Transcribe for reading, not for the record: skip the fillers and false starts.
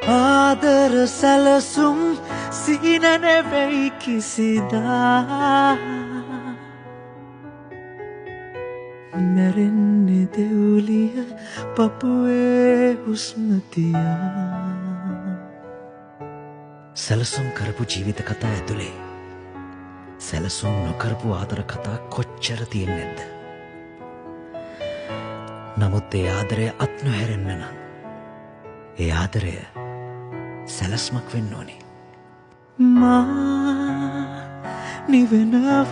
ආදර සැලසුම් සීන නෙවෙයි කිසිදා මැරෙන්නේ දෙවුලිය පපුවේ හුස්ම තියා සැලසුම් කරපු ජීවිත කතා ඇතුලේ සැලසුම් නොකරපු ආදර කතා කොච්චර තියෙන්නේ නැද්ද? නමුත් ඒ ආදරය අත් නොහැරෙන්න නම් ඒ ආදරය සැලස්මක් වෙන්න ඕනේ. මා නිවෙනවා